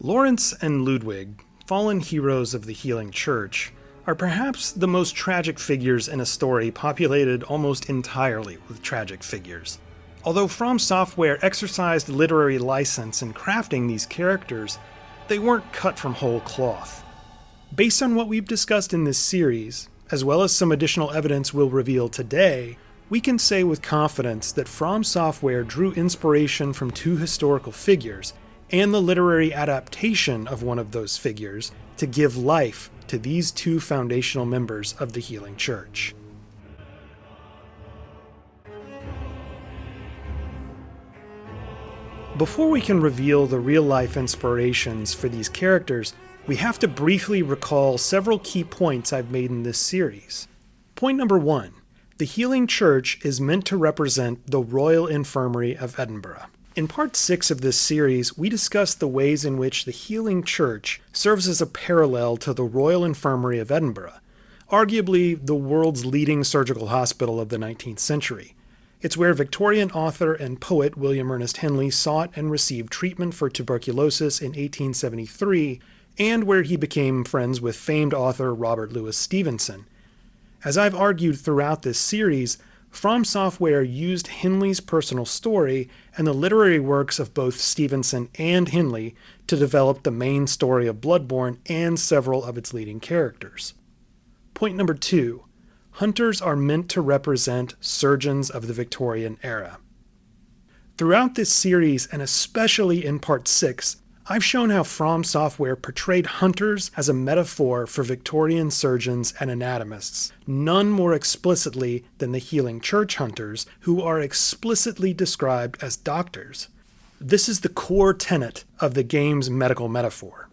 Laurence and Ludwig, fallen heroes of the Healing Church, are perhaps the most tragic figures in a story populated almost entirely with tragic figures. Although From Software exercised literary license in crafting these characters, they weren't cut from whole cloth. Based on what we've discussed in this series, as well as some additional evidence we'll reveal today, we can say with confidence that From Software drew inspiration from two historical figures and the literary adaptation of one of those figures to give life to these two foundational members of the Healing Church. Before we can reveal the real-life inspirations for these characters, we have to briefly recall several key points I've made in this series. Point number 1. The Healing Church is meant to represent the Royal Infirmary of Edinburgh. In Part 6 of this series, we discussed the ways in which the Healing Church serves as a parallel to the Royal Infirmary of Edinburgh, arguably the world's leading surgical hospital of the 19th century. It's where Victorian author and poet William Ernest Henley sought and received treatment for tuberculosis in 1873, and where he became friends with famed author Robert Louis Stevenson. As I've argued throughout this series, From Software used Henley's personal story and the literary works of both Stevenson and Henley to develop the main story of Bloodborne and several of its leading characters. Point number 2. Hunters are meant to represent surgeons of the Victorian era. Throughout this series, and especially in Part 6, I've shown how From Software portrayed hunters as a metaphor for Victorian surgeons and anatomists, none more explicitly than the Healing Church hunters, who are explicitly described as doctors. This is the core tenet of the game's medical metaphor.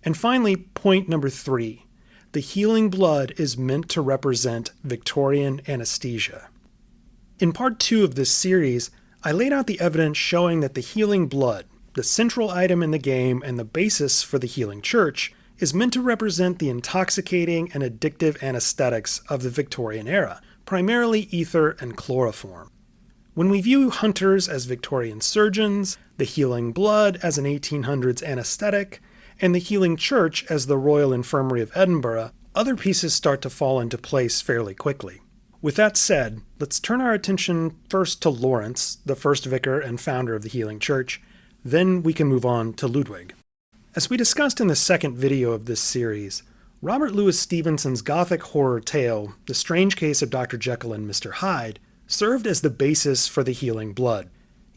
And finally, point number 3. The healing blood is meant to represent Victorian anesthesia. In Part 2 of this series, I laid out the evidence showing that the healing blood, the central item in the game and the basis for the Healing Church, is meant to represent the intoxicating and addictive anesthetics of the Victorian era, primarily ether and chloroform. When we view hunters as Victorian surgeons, the healing blood as an 1800s anesthetic, and the Healing Church as the Royal Infirmary of Edinburgh, other pieces start to fall into place fairly quickly. With that said, let's turn our attention first to Laurence, the first vicar and founder of the Healing Church. Then we can move on to Ludwig. As we discussed in the second video of this series, Robert Louis Stevenson's gothic horror tale, The Strange Case of Dr. Jekyll and Mr. Hyde, served as the basis for the healing blood.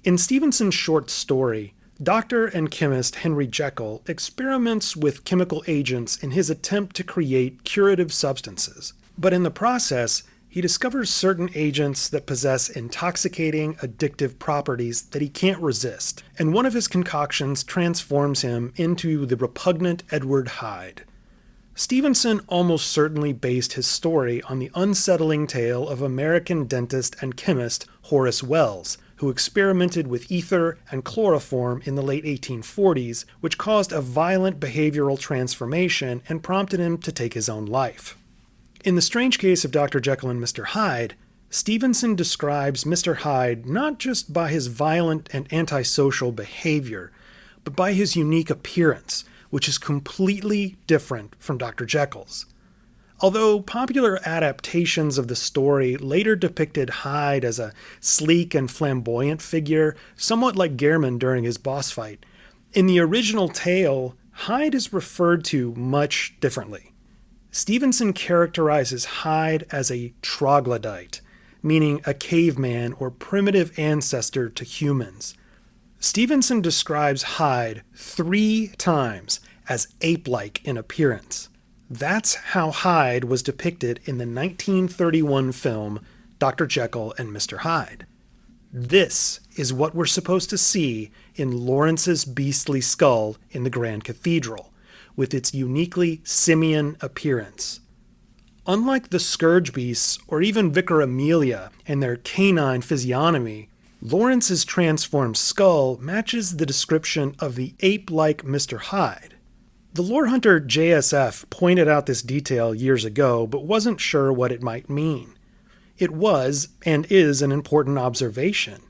In Stevenson's short story, doctor and chemist Henry Jekyll experiments with chemical agents in his attempt to create curative substances. But in the process, he discovers certain agents that possess intoxicating, addictive properties that he can't resist, and one of his concoctions transforms him into the repugnant Edward Hyde. Stevenson almost certainly based his story on the unsettling tale of American dentist and chemist Horace Wells, who experimented with ether and chloroform in the late 1840s, which caused a violent behavioral transformation and prompted him to take his own life. In The Strange Case of Dr. Jekyll and Mr. Hyde, Stevenson describes Mr. Hyde not just by his violent and antisocial behavior, but by his unique appearance, which is completely different from Dr. Jekyll's. Although popular adaptations of the story later depicted Hyde as a sleek and flamboyant figure, somewhat like Gehrman during his boss fight, in the original tale, Hyde is referred to much differently. Stevenson characterizes Hyde as a troglodyte, meaning a caveman or primitive ancestor to humans. Stevenson describes Hyde 3 times as ape-like in appearance. That's how Hyde was depicted in the 1931 film Dr. Jekyll and Mr. Hyde. This is what we're supposed to see in Lawrence's beastly skull in the Grand Cathedral, with its uniquely simian appearance. Unlike the Scourge Beasts or even Vicar Amelia and their canine physiognomy, Lawrence's transformed skull matches the description of the ape-like Mr. Hyde. The lore hunter JSF pointed out this detail years ago, but wasn't sure what it might mean. It was, and is, an important observation.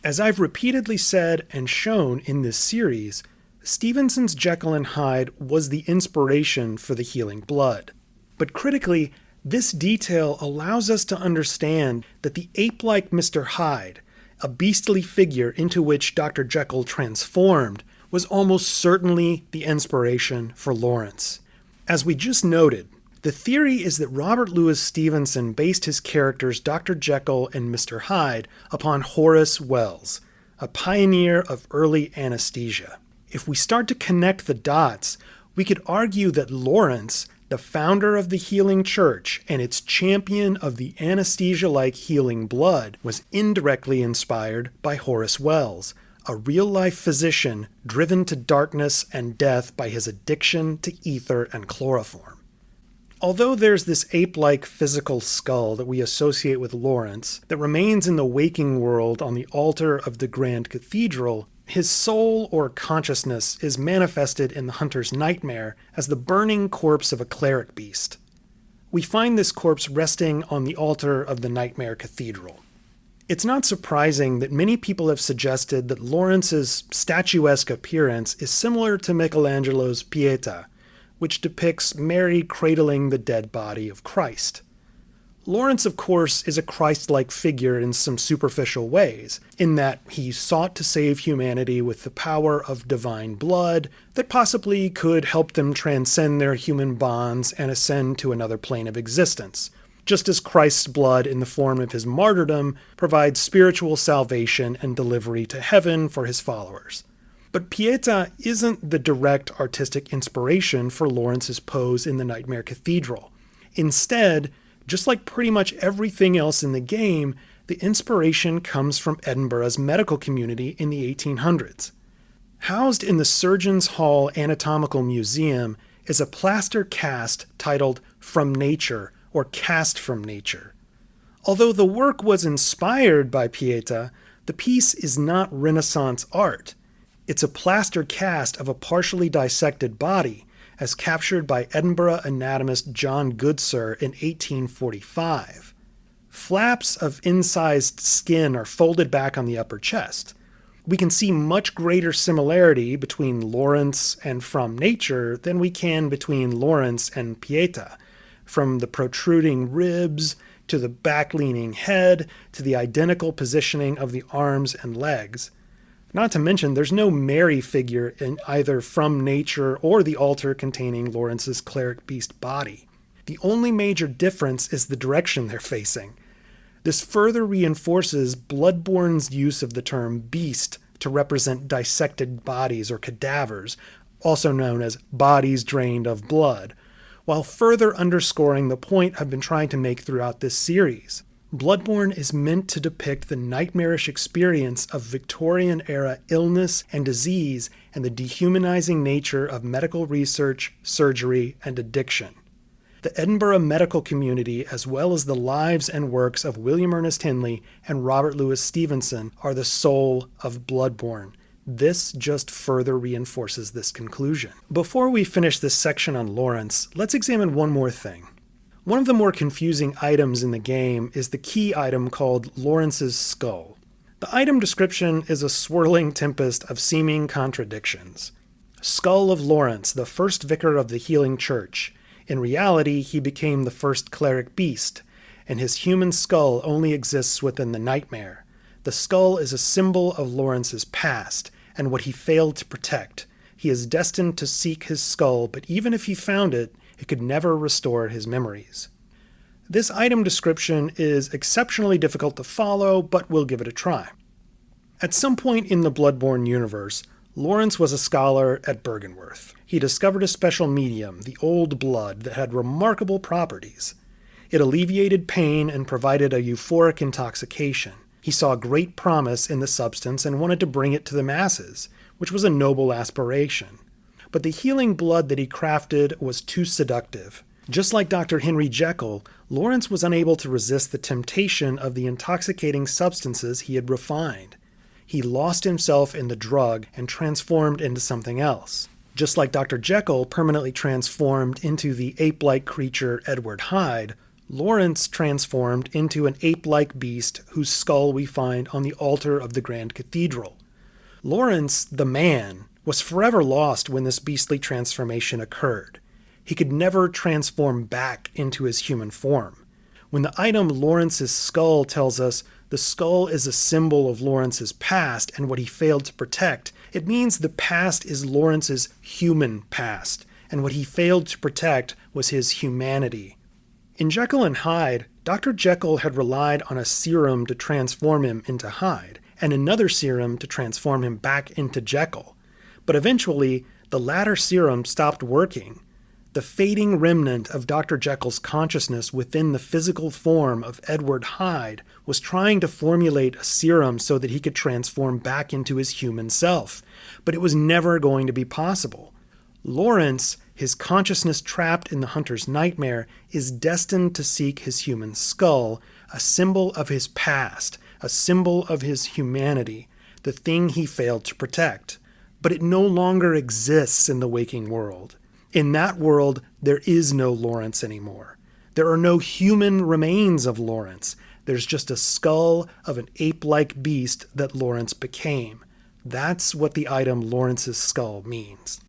As I've repeatedly said and shown in this series, Stevenson's Jekyll and Hyde was the inspiration for the healing blood. But critically, this detail allows us to understand that the ape-like Mr. Hyde, a beastly figure into which Dr. Jekyll transformed, was almost certainly the inspiration for Laurence. As we just noted, the theory is that Robert Louis Stevenson based his characters Dr. Jekyll and Mr. Hyde upon Horace Wells, a pioneer of early anesthesia. If we start to connect the dots, we could argue that Laurence, the founder of the healing church and its champion of the anesthesia-like healing blood, was indirectly inspired by Horace Wells, a real-life physician driven to darkness and death by his addiction to ether and chloroform. Although there's this ape-like physical skull that we associate with Laurence that remains in the waking world on the altar of the Grand Cathedral, his soul or consciousness is manifested in the hunter's nightmare as the burning corpse of a cleric beast. We find this corpse resting on the altar of the Nightmare Cathedral. It's not surprising that many people have suggested that Laurence's statuesque appearance is similar to Michelangelo's Pietà, which depicts Mary cradling the dead body of Christ. Laurence, of course, is a Christ-like figure in some superficial ways, in that he sought to save humanity with the power of divine blood that possibly could help them transcend their human bonds and ascend to another plane of existence, just as Christ's blood in the form of his martyrdom provides spiritual salvation and delivery to heaven for his followers. But Pietà isn't the direct artistic inspiration for Laurence's pose in the Nightmare Cathedral. Instead, just like pretty much everything else in the game, the inspiration comes from Edinburgh's medical community in the 1800s. Housed in the Surgeons' Hall Anatomical Museum is a plaster cast titled From Nature, or Cast from Nature. Although the work was inspired by Pietà, the piece is not Renaissance art. It's a plaster cast of a partially dissected body, as captured by Edinburgh anatomist John Goodsir in 1845. Flaps of incised skin are folded back on the upper chest. We can see much greater similarity between Laurence and From Nature than we can between Laurence and Pietà, from the protruding ribs to the back-leaning head to the identical positioning of the arms and legs. Not to mention, there's no Mary figure in either From Nature or the altar containing Laurence's cleric beast body. The only major difference is the direction they're facing. This further reinforces Bloodborne's use of the term beast to represent dissected bodies or cadavers, also known as bodies drained of blood, while further underscoring the point I've been trying to make throughout this series. Bloodborne is meant to depict the nightmarish experience of Victorian-era illness and disease and the dehumanizing nature of medical research, surgery, and addiction. The Edinburgh medical community, as well as the lives and works of William Ernest Henley and Robert Louis Stevenson, are the soul of Bloodborne. This just further reinforces this conclusion. Before we finish this section on Laurence, let's examine one more thing. One of the more confusing items in the game is the key item called Laurence's Skull. The item description is a swirling tempest of seeming contradictions. Skull of Laurence, the first vicar of the healing church. In reality, he became the first cleric beast, and his human skull only exists within the nightmare. The skull is a symbol of Laurence's past, and what he failed to protect. He is destined to seek his skull, but even if he found it, it could never restore his memories. This item description is exceptionally difficult to follow, but we'll give it a try. At some point in the Bloodborne universe, Laurence was a scholar at Byrgenwerth. He discovered a special medium, the Old Blood, that had remarkable properties. It alleviated pain and provided a euphoric intoxication. He saw great promise in the substance and wanted to bring it to the masses, which was a noble aspiration. But the healing blood that he crafted was too seductive. Just like Dr. Henry Jekyll, Laurence was unable to resist the temptation of the intoxicating substances he had refined. He lost himself in the drug and transformed into something else. Just like Dr. Jekyll permanently transformed into the ape-like creature Edward Hyde, Laurence transformed into an ape-like beast whose skull we find on the altar of the Grand Cathedral. Laurence, the man, was forever lost when this beastly transformation occurred. He could never transform back into his human form. When the item Laurence's skull tells us the skull is a symbol of Laurence's past and what he failed to protect, it means the past is Laurence's human past, and what he failed to protect was his humanity. In Jekyll and Hyde, Dr. Jekyll had relied on a serum to transform him into Hyde, and another serum to transform him back into Jekyll. But eventually, the latter serum stopped working. The fading remnant of Dr. Jekyll's consciousness within the physical form of Edward Hyde was trying to formulate a serum so that he could transform back into his human self, but it was never going to be possible. Laurence, his consciousness trapped in the hunter's nightmare, is destined to seek his human skull, a symbol of his past, a symbol of his humanity, the thing he failed to protect. But it no longer exists in the waking world. In that world, there is no Laurence anymore. There are no human remains of Laurence. There's just a skull of an ape-like beast that Laurence became. That's what the item Laurence's skull means.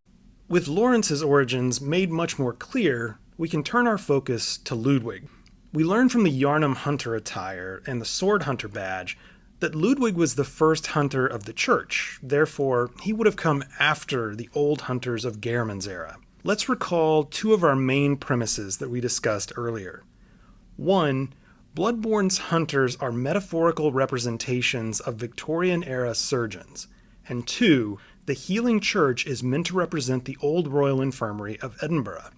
With Laurence's origins made much more clear, we can turn our focus to Ludwig. We learn from the Yharnam hunter attire and the sword hunter badge that Ludwig was the first hunter of the church. Therefore, he would have come after the old hunters of Gehrman's era. Let's recall two of our main premises that we discussed earlier. 1. Bloodborne's hunters are metaphorical representations of Victorian-era surgeons. And 2. The healing church is meant to represent the old Royal Infirmary of Edinburgh.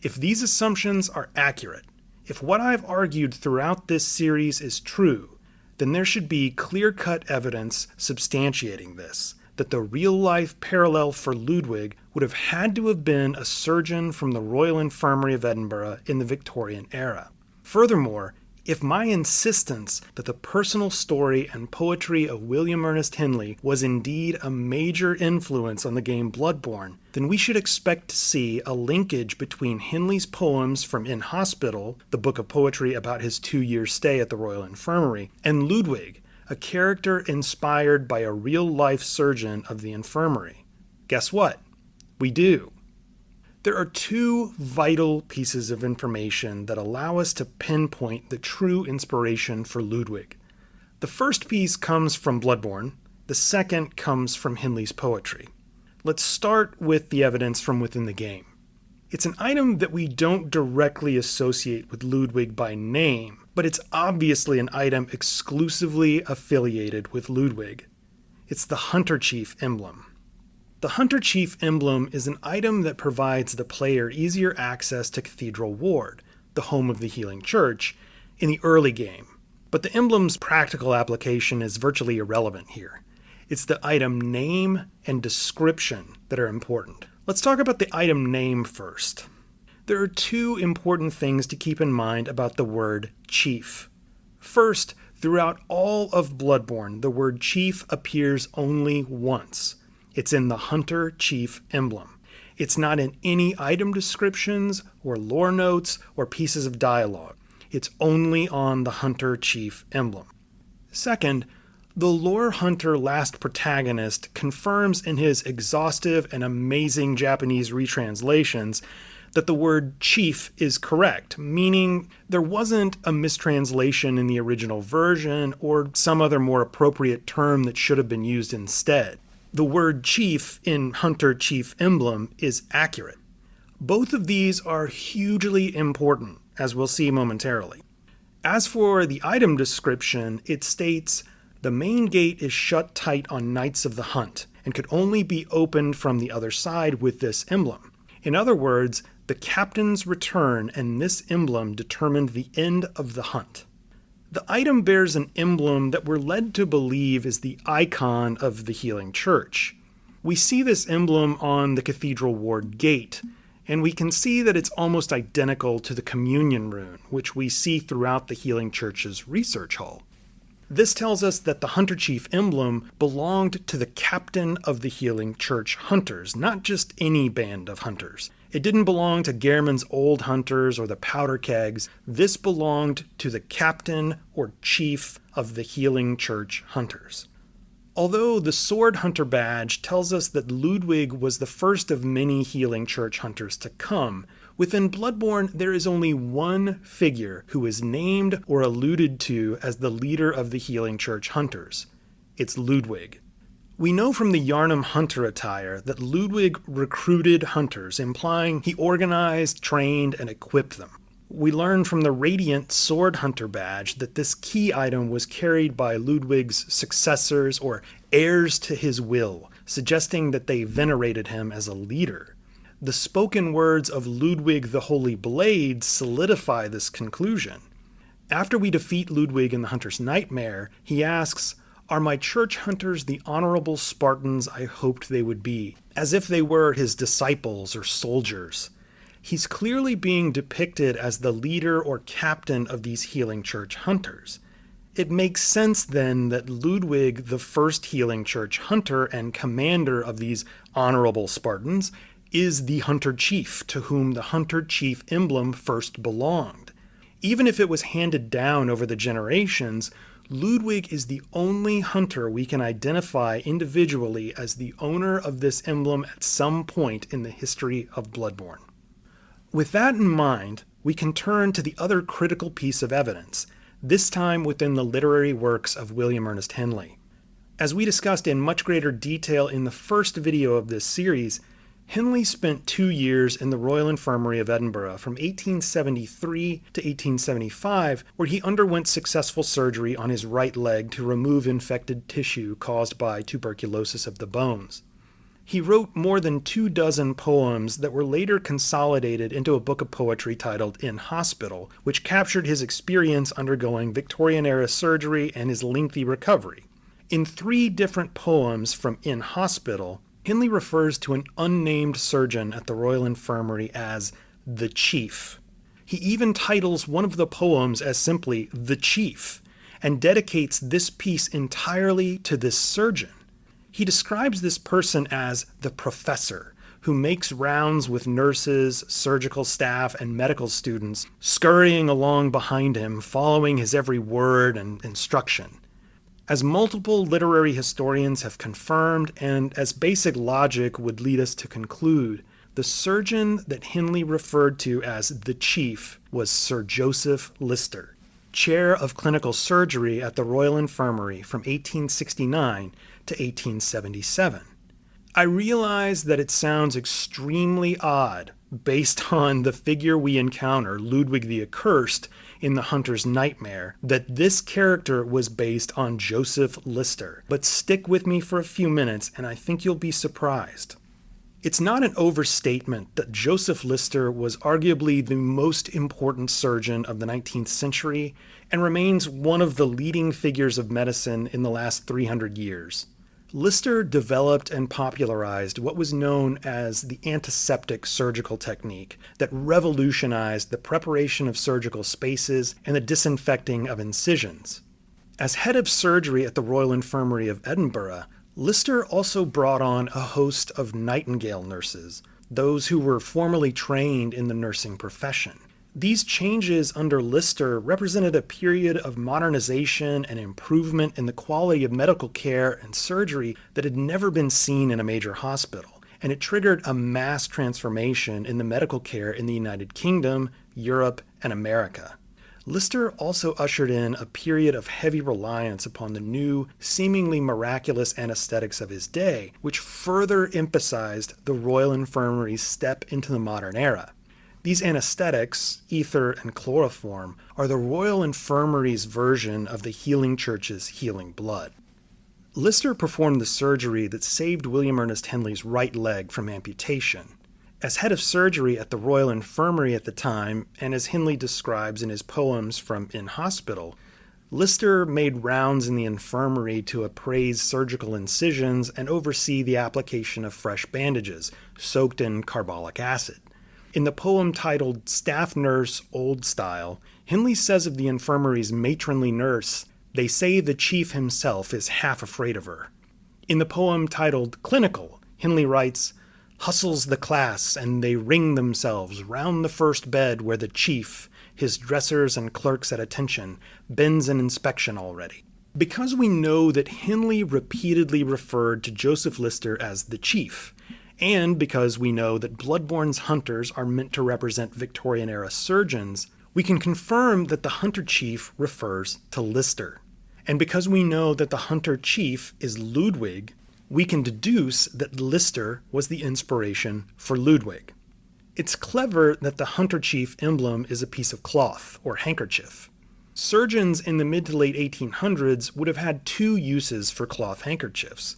If these assumptions are accurate, if what I've argued throughout this series is true, then there should be clear-cut evidence substantiating this, that the real-life parallel for Ludwig would have had to have been a surgeon from the Royal Infirmary of Edinburgh in the Victorian era. Furthermore, if my insistence that the personal story and poetry of William Ernest Henley was indeed a major influence on the game Bloodborne, then we should expect to see a linkage between Henley's poems from In Hospital, the book of poetry about his 2-year stay at the Royal Infirmary, and Ludwig, a character inspired by a real-life surgeon of the infirmary. Guess what? We do. There are two vital pieces of information that allow us to pinpoint the true inspiration for Ludwig. The first piece comes from Bloodborne. The second comes from Henley's poetry. Let's start with the evidence from within the game. It's an item that we don't directly associate with Ludwig by name, but it's obviously an item exclusively affiliated with Ludwig. It's the Hunter Chief Emblem. The Hunter Chief Emblem is an item that provides the player easier access to Cathedral Ward, the home of the Healing Church, in the early game. But the emblem's practical application is virtually irrelevant here. It's the item name and description that are important. Let's talk about the item name first. There are two important things to keep in mind about the word chief. First, throughout all of Bloodborne, the word chief appears only once. It's in the Hunter Chief Emblem. It's not in any item descriptions or lore notes or pieces of dialogue. It's only on the Hunter Chief Emblem. Second, the lore hunter last protagonist confirms in his exhaustive and amazing Japanese retranslations that the word chief is correct, meaning there wasn't a mistranslation in the original version or some other more appropriate term that should have been used instead. The word chief in Hunter Chief Emblem is accurate. Both of these are hugely important, as we'll see momentarily. As for the item description, it states, "The main gate is shut tight on Knights of the Hunt, and could only be opened from the other side with this emblem." In other words, the captain's return and this emblem determined the end of the hunt. The item bears an emblem that we're led to believe is the icon of the Healing Church. We see this emblem on the Cathedral Ward gate, and we can see that it's almost identical to the Communion rune, which we see throughout the Healing Church's research hall. This tells us that the Hunter Chief Emblem belonged to the captain of the Healing Church hunters, not just any band of hunters. It didn't belong to Gehrman's old hunters or the powder kegs. This belonged to the captain or chief of the Healing Church hunters. Although the Sword Hunter badge tells us that Ludwig was the first of many healing church hunters to come, within Bloodborne there is only one figure who is named or alluded to as the leader of the healing church hunters. It's Ludwig. We know from the Yharnam hunter attire that Ludwig recruited hunters, implying he organized, trained, and equipped them. We learn from the Radiant Sword Hunter badge that this key item was carried by Ludwig's successors or heirs to his will, suggesting that they venerated him as a leader. The spoken words of Ludwig the Holy Blade solidify this conclusion. After we defeat Ludwig in the Hunter's Nightmare, he asks, "Are my church hunters the honorable Spartans I hoped they would be?" As if they were his disciples or soldiers. He's clearly being depicted as the leader or captain of these healing church hunters. It makes sense then that Ludwig, the first healing church hunter and commander of these honorable Spartans, is the hunter chief to whom the hunter chief emblem first belonged. Even if it was handed down over the generations, Ludwig is the only hunter we can identify individually as the owner of this emblem at some point in the history of Bloodborne. With that in mind, we can turn to the other critical piece of evidence, this time within the literary works of William Ernest Henley. As we discussed in much greater detail in the first video of this series, Henley spent 2 years in the Royal Infirmary of Edinburgh from 1873 to 1875, where he underwent successful surgery on his right leg to remove infected tissue caused by tuberculosis of the bones. He wrote more than 24 poems that were later consolidated into a book of poetry titled In Hospital, which captured his experience undergoing Victorian-era surgery and his lengthy recovery. In 3 different poems from In Hospital, Henley refers to an unnamed surgeon at the Royal Infirmary as the Chief. He even titles one of the poems as simply The Chief, and dedicates this piece entirely to this surgeon. He describes this person as the professor, who makes rounds with nurses, surgical staff, and medical students, scurrying along behind him, following his every word and instruction. As multiple literary historians have confirmed, and as basic logic would lead us to conclude, the surgeon that Henley referred to as the Chief was Sir Joseph Lister, chair of clinical surgery at the Royal Infirmary from 1869 to 1877. I realize that it sounds extremely odd based on the figure we encounter, Ludwig the Accursed, in The Hunter's Nightmare, that this character was based on Joseph Lister. But stick with me for a few minutes and I think you'll be surprised. It's not an overstatement that Joseph Lister was arguably the most important surgeon of the 19th century and remains one of the leading figures of medicine in the last 300 years. Lister developed and popularized what was known as the antiseptic surgical technique that revolutionized the preparation of surgical spaces and the disinfecting of incisions. As head of surgery at the Royal Infirmary of Edinburgh, Lister also brought on a host of nightingale nurses, those who were formally trained in the nursing profession. These changes under Lister represented a period of modernization and improvement in the quality of medical care and surgery that had never been seen in a major hospital, and it triggered a mass transformation in the medical care in the United Kingdom, Europe, and America. Lister also ushered in a period of heavy reliance upon the new, seemingly miraculous anesthetics of his day, which further emphasized the Royal Infirmary's step into the modern era. These anesthetics, ether and chloroform, are the Royal Infirmary's version of the healing church's healing blood. Lister performed the surgery that saved William Ernest Henley's right leg from amputation. As head of surgery at the Royal Infirmary at the time, and as Henley describes in his poems from In Hospital, Lister made rounds in the infirmary to appraise surgical incisions and oversee the application of fresh bandages, soaked in carbolic acid. In the poem titled Staff Nurse Old Style, Henley says of the infirmary's matronly nurse, "They say the chief himself is half afraid of her." In the poem titled Clinical, Henley writes, "Hustles the class, and they ring themselves round the first bed where the chief, his dressers and clerks at attention, bends an inspection already." Because we know that Henley repeatedly referred to Joseph Lister as the chief, and because we know that Bloodborne's hunters are meant to represent Victorian-era surgeons, we can confirm that the hunter chief refers to Lister. And because we know that the hunter chief is Ludwig, we can deduce that Lister was the inspiration for Ludwig. It's clever that the hunter chief emblem is a piece of cloth, or handkerchief. Surgeons in the mid to late 1800s would have had two uses for cloth handkerchiefs.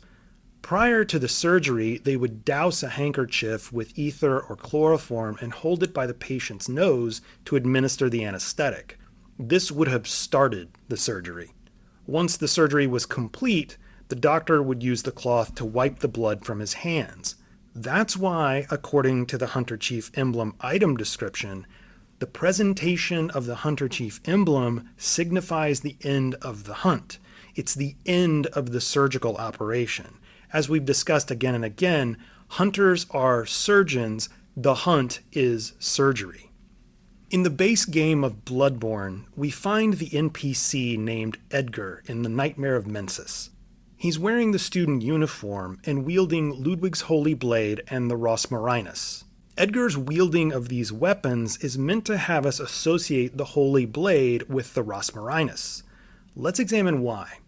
Prior to the surgery, they would douse a handkerchief with ether or chloroform and hold it by the patient's nose to administer the anesthetic. This would have started the surgery. Once the surgery was complete, the doctor would use the cloth to wipe the blood from his hands. That's why, according to the Hunter Chief Emblem item description, the presentation of the Hunter Chief Emblem signifies the end of the hunt. It's the end of the surgical operation. As we've discussed again and again, hunters are surgeons, the hunt is surgery. In the base game of Bloodborne, we find the NPC named Edgar in the Nightmare of Mensis. He's wearing the student uniform and wielding Ludwig's Holy Blade and the Rosmarinus. Edgar's wielding of these weapons is meant to have us associate the Holy Blade with the Rosmarinus. Let's examine why.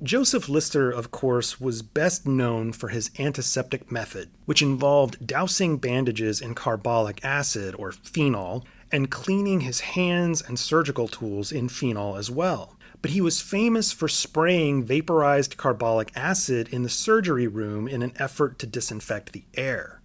Joseph Lister, of course, was best known for his antiseptic method, which involved dousing bandages in carbolic acid, or phenol, and cleaning his hands and surgical tools in phenol as well. But he was famous for spraying vaporized carbolic acid in the surgery room in an effort to disinfect the air.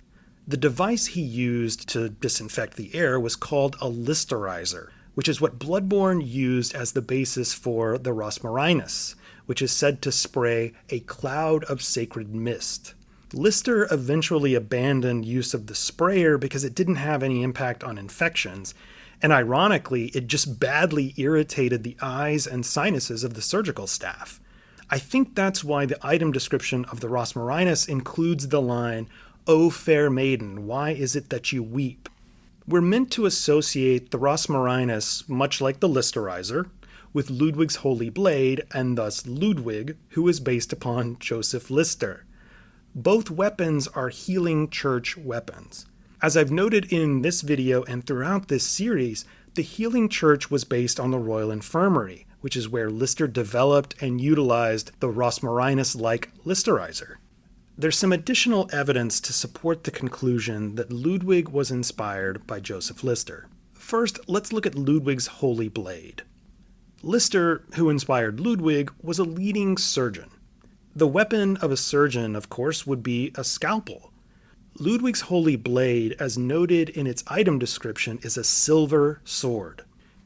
The device he used to disinfect the air was called a Listerizer, which is what Bloodborne used as the basis for the Rosmarinus, which is said to spray a cloud of sacred mist. Lister eventually abandoned use of the sprayer because it didn't have any impact on infections, and ironically, it just badly irritated the eyes and sinuses of the surgical staff. I think that's why the item description of the Rosmarinus includes the line, "O fair maiden, why is it that you weep?" We're meant to associate the Rosmarinus, much like the Listerizer, with Ludwig's Holy Blade, and thus Ludwig, who is based upon Joseph Lister. Both weapons are healing church weapons. As I've noted in this video and throughout this series, the healing church was based on the Royal Infirmary, which is where Lister developed and utilized the Rosmarinus-like Listerizer. There's some additional evidence to support the conclusion that Ludwig was inspired by Joseph Lister. First, let's look at Ludwig's Holy Blade. Lister, who inspired Ludwig, was a leading surgeon. The weapon of a surgeon, of course, would be a scalpel. Ludwig's Holy Blade, as noted in its item description, is a silver sword.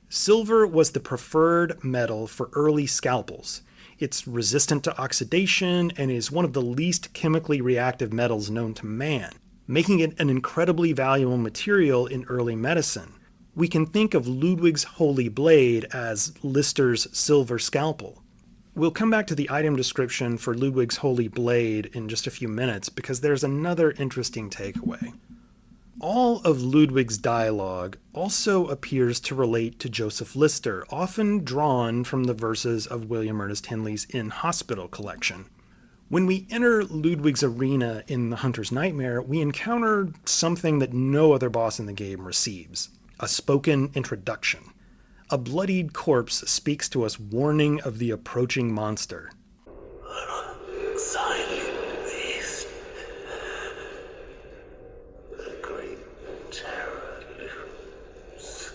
Silver was the preferred metal for early scalpels. It's resistant to oxidation and is one of the least chemically reactive metals known to man, making it an incredibly valuable material in early medicine. We can think of Ludwig's Holy Blade as Lister's silver scalpel. We'll come back to the item description for Ludwig's Holy Blade in just a few minutes because there's another interesting takeaway. All of Ludwig's dialogue also appears to relate to Joseph Lister, often drawn from the verses of William Ernest Henley's In Hospital collection. When we enter Ludwig's arena in The Hunter's Nightmare, we encounter something that no other boss in the game receives: a spoken introduction. A bloodied corpse speaks to us, warning of the approaching monster. Silent beast. The great terror looms.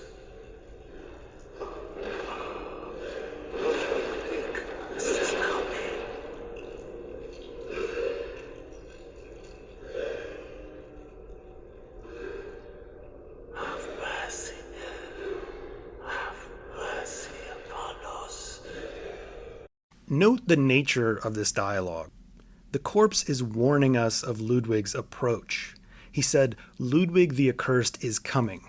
This is coming. Have mercy. Have mercy upon us. Note the nature of this dialogue. The corpse is warning us of Ludwig's approach. He said, "Ludwig the Accursed is coming."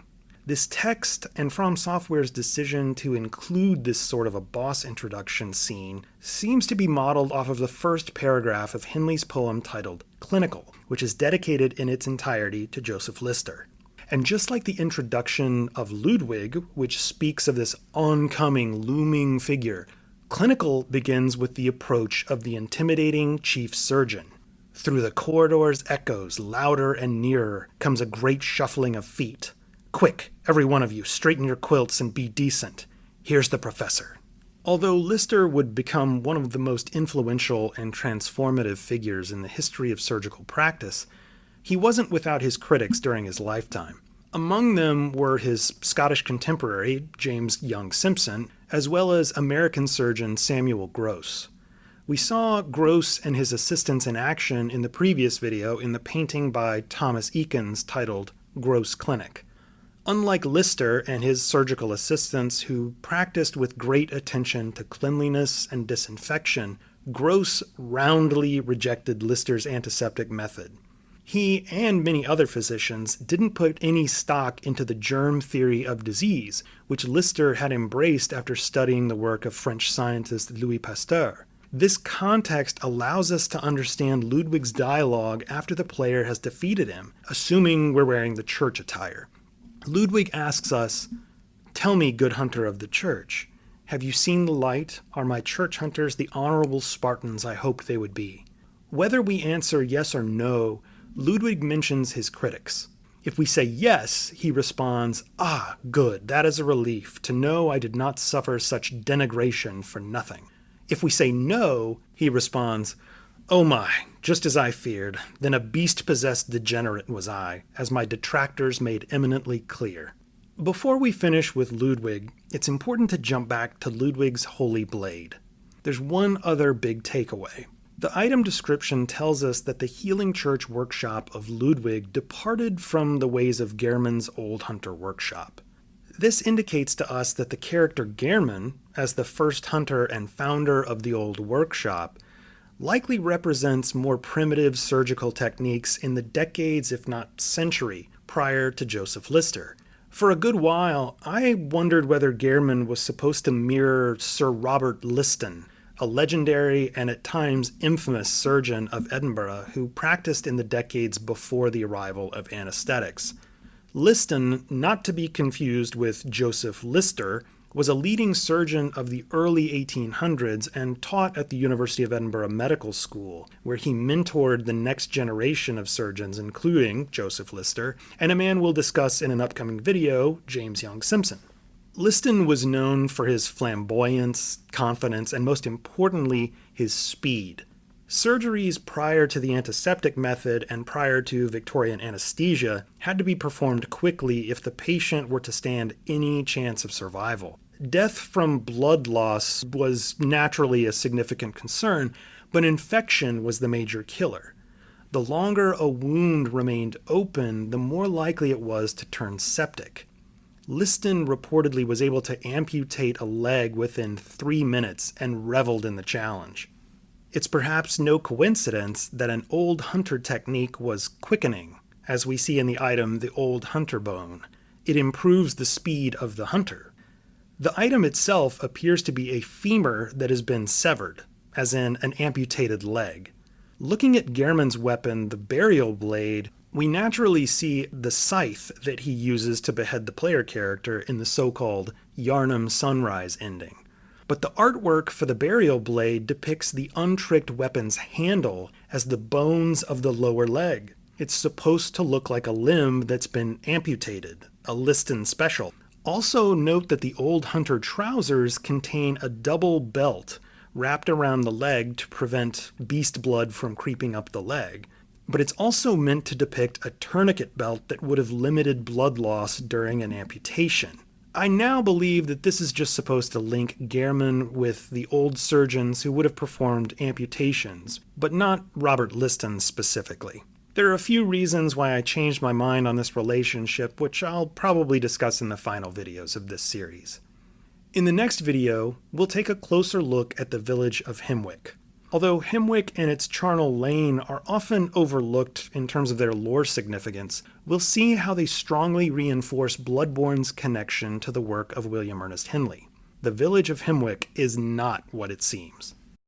This text, and From Software's decision to include this sort of a boss introduction scene, seems to be modeled off of the first paragraph of Henley's poem titled Clinical, which is dedicated in its entirety to Joseph Lister. And just like the introduction of Ludwig, which speaks of this oncoming, looming figure, Clinical begins with the approach of the intimidating chief surgeon. Through the corridor's echoes, louder and nearer, comes a great shuffling of feet. Quick, every one of you, straighten your quilts and be decent. Here's the professor. Although Lister would become one of the most influential and transformative figures in the history of surgical practice, he wasn't without his critics during his lifetime. Among them were his Scottish contemporary, James Young Simpson, as well as American surgeon Samuel Gross. We saw Gross and his assistants in action in the previous video in the painting by Thomas Eakins titled Gross Clinic. Unlike Lister and his surgical assistants, who practiced with great attention to cleanliness and disinfection, Gross roundly rejected Lister's antiseptic method. He and many other physicians didn't put any stock into the germ theory of disease, which Lister had embraced after studying the work of French scientist Louis Pasteur. This context allows us to understand Ludwig's dialogue after the player has defeated him, assuming we're wearing the church attire. Ludwig asks us, "Tell me, good hunter of the church, have you seen the light? Are my church hunters the honorable Spartans I hoped they would be?" Whether we answer yes or no, Ludwig mentions his critics. If we say yes, he responds, "Ah, good, that is a relief, to know I did not suffer such denigration for nothing." If we say no, he responds, "Oh my, just as I feared, then a beast-possessed degenerate was I, as my detractors made eminently clear." Before we finish with Ludwig, it's important to jump back to Ludwig's holy blade. There's one other big takeaway. The item description tells us that the Healing Church workshop of Ludwig departed from the ways of Gehrman's Old Hunter workshop. This indicates to us that the character Gehrman, as the first hunter and founder of the old workshop, likely represents more primitive surgical techniques in the decades, if not century, prior to Joseph Lister. For a good while, I wondered whether Gehrman was supposed to mirror Sir Robert Liston, a legendary and at times infamous surgeon of Edinburgh who practiced in the decades before the arrival of anesthetics. Liston, not to be confused with Joseph Lister, was a leading surgeon of the early 1800s and taught at the University of Edinburgh Medical School, where he mentored the next generation of surgeons, including Joseph Lister, and a man we'll discuss in an upcoming video, James Young Simpson. Liston was known for his flamboyance, confidence, and most importantly, his speed. Surgeries prior to the antiseptic method and prior to Victorian anesthesia had to be performed quickly if the patient were to stand any chance of survival. Death from blood loss was naturally a significant concern, but infection was the major killer. The longer a wound remained open, the more likely it was to turn septic. Liston reportedly was able to amputate a leg within 3 minutes and reveled in the challenge. It's perhaps no coincidence that an old hunter technique was quickening, as we see in the item the old hunter bone. It improves the speed of the hunter. The item itself appears to be a femur that has been severed, as in an amputated leg. Looking at Gehrman's weapon, the burial blade, we naturally see the scythe that he uses to behead the player character in the so-called Yharnam Sunrise ending. But the artwork for the burial blade depicts the untricked weapon's handle as the bones of the lower leg. It's supposed to look like a limb that's been amputated, a Liston special. Also note that the old hunter trousers contain a double belt wrapped around the leg to prevent beast blood from creeping up the leg. But it's also meant to depict a tourniquet belt that would have limited blood loss during an amputation. I now believe that this is just supposed to link Gehrman with the old surgeons who would have performed amputations, but not Robert Liston specifically. There are a few reasons why I changed my mind on this relationship, which I'll probably discuss in the final videos of this series. In the next video, we'll take a closer look at the village of Hemwick. Although Hemwick and its charnel lane are often overlooked in terms of their lore significance, we'll see how they strongly reinforce Bloodborne's connection to the work of William Ernest Henley. The village of Hemwick is not what it seems.